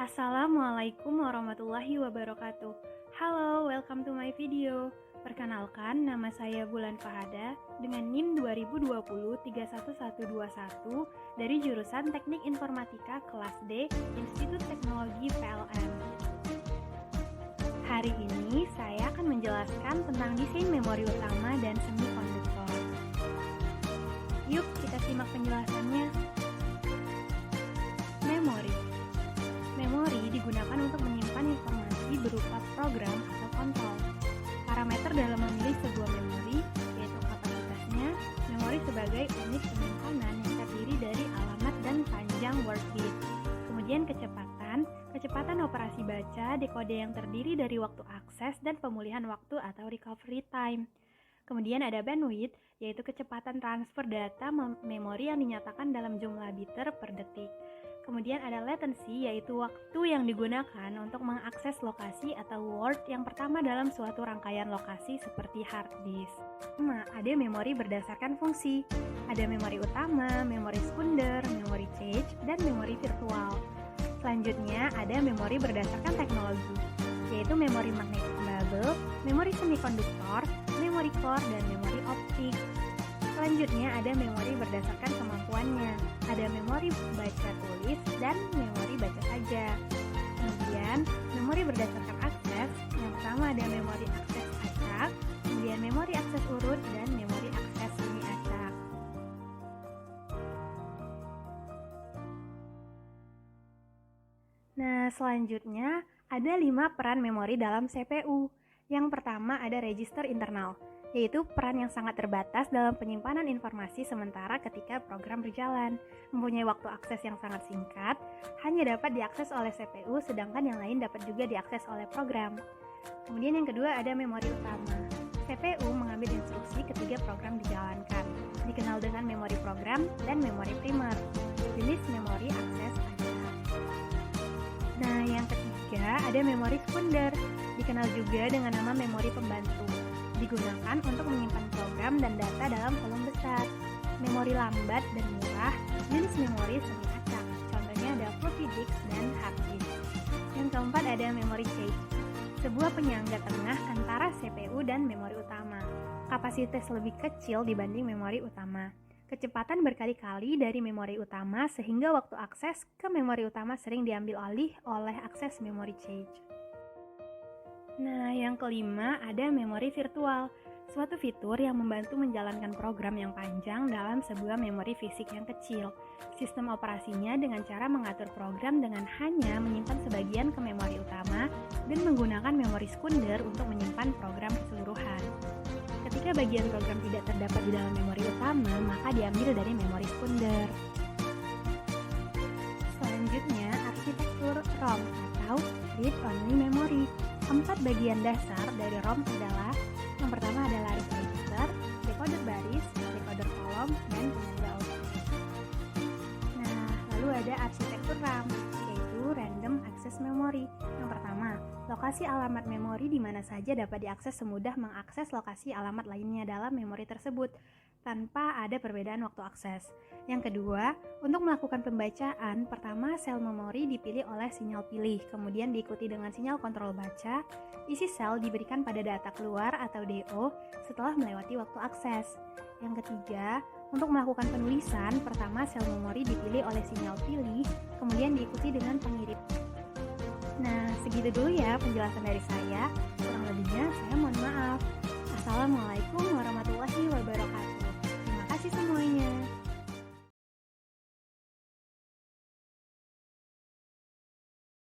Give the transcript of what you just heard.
Assalamualaikum warahmatullahi wabarakatuh. Halo, welcome to my video. Perkenalkan, nama saya Bulan Fahada dengan NIM 2020-31121 dari jurusan Teknik Informatika kelas D, Institut Teknologi PLN. Hari ini saya akan menjelaskan tentang desain memori utama dan semikonduktor. Yuk kita simak penjelasannya. Memori digunakan untuk menyimpan informasi berupa program atau kontrol. Parameter dalam memilih sebuah memori yaitu kapasitasnya. Memori sebagai unit penyimpanan yang terdiri dari alamat dan panjang word bit. Kemudian kecepatan operasi baca, dekode yang terdiri dari waktu akses dan pemulihan waktu atau recovery time. Kemudian ada bandwidth, yaitu kecepatan transfer data memori yang dinyatakan dalam jumlah biter per detik. Kemudian ada latency, yaitu waktu yang digunakan untuk mengakses lokasi atau word yang pertama dalam suatu rangkaian lokasi seperti hard disk. Ada memori berdasarkan fungsi. Ada memori utama, memori sekunder, memori cache, dan memori virtual. Selanjutnya ada memori berdasarkan teknologi, yaitu memori magnetic bubble, memori semikonduktor, memori core, dan memori optik. Selanjutnya ada memori berdasarkan kemampuannya. Ada memori baca tulis dan memori baca saja. Kemudian memori berdasarkan akses. Yang pertama ada memori akses acak, kemudian memori akses urut, dan memori akses semi acak. Nah, selanjutnya ada 5 peran memori dalam CPU. Yang pertama ada register internal, yaitu peran yang sangat terbatas dalam penyimpanan informasi sementara ketika program berjalan. Mempunyai waktu akses yang sangat singkat, hanya dapat diakses oleh CPU, sedangkan yang lain dapat juga diakses oleh program. Kemudian yang kedua ada memori utama. CPU mengambil instruksi ketika program dijalankan, dikenal dengan memori program dan memori primer. Jenis memori akses acak. Nah, yang ketiga ada memori sekunder, dikenal juga dengan nama memori pembantu. Digunakan untuk menyimpan program dan data dalam volume besar. Memori lambat dan murah, jenis memori semi acak. Contohnya ada floppy disk dan hard disk. Yang keempat ada memori cache, sebuah penyangga tengah antara CPU dan memori utama. Kapasitas lebih kecil dibanding memori utama. Kecepatan berkali-kali dari memori utama sehingga waktu akses ke memori utama sering diambil alih oleh akses memori cache. Nah, yang kelima ada memori virtual, suatu fitur yang membantu menjalankan program yang panjang dalam sebuah memori fisik yang kecil. Sistem operasinya dengan cara mengatur program dengan hanya menyimpan sebagian ke memori utama dan menggunakan memori sekunder untuk menyimpan program keseluruhan. Ketika bagian program tidak terdapat di dalam memori utama, maka diambil dari memori sekunder. Selanjutnya, arsitektur ROM atau read-only memory. 4 bagian dasar dari ROM adalah: yang pertama adalah register, decoder baris, decoder kolom, dan penyangga output. Nah, lalu ada arsitektur RAM, yaitu random access memory. Yang pertama, lokasi alamat memori di mana saja dapat diakses semudah mengakses lokasi alamat lainnya dalam memori tersebut, tanpa ada perbedaan waktu akses. Yang kedua, untuk melakukan pembacaan, pertama sel memori dipilih oleh sinyal pilih, kemudian diikuti dengan sinyal kontrol baca. Isi sel diberikan pada data keluar atau DO setelah melewati waktu akses. Yang ketiga, untuk melakukan penulisan, pertama sel memori dipilih oleh sinyal pilih, kemudian diikuti dengan pengirim. Nah, segitu dulu ya penjelasan dari saya. Kurang lebihnya saya mohon maaf. Assalamualaikum warahmatullahi wabarakatuh.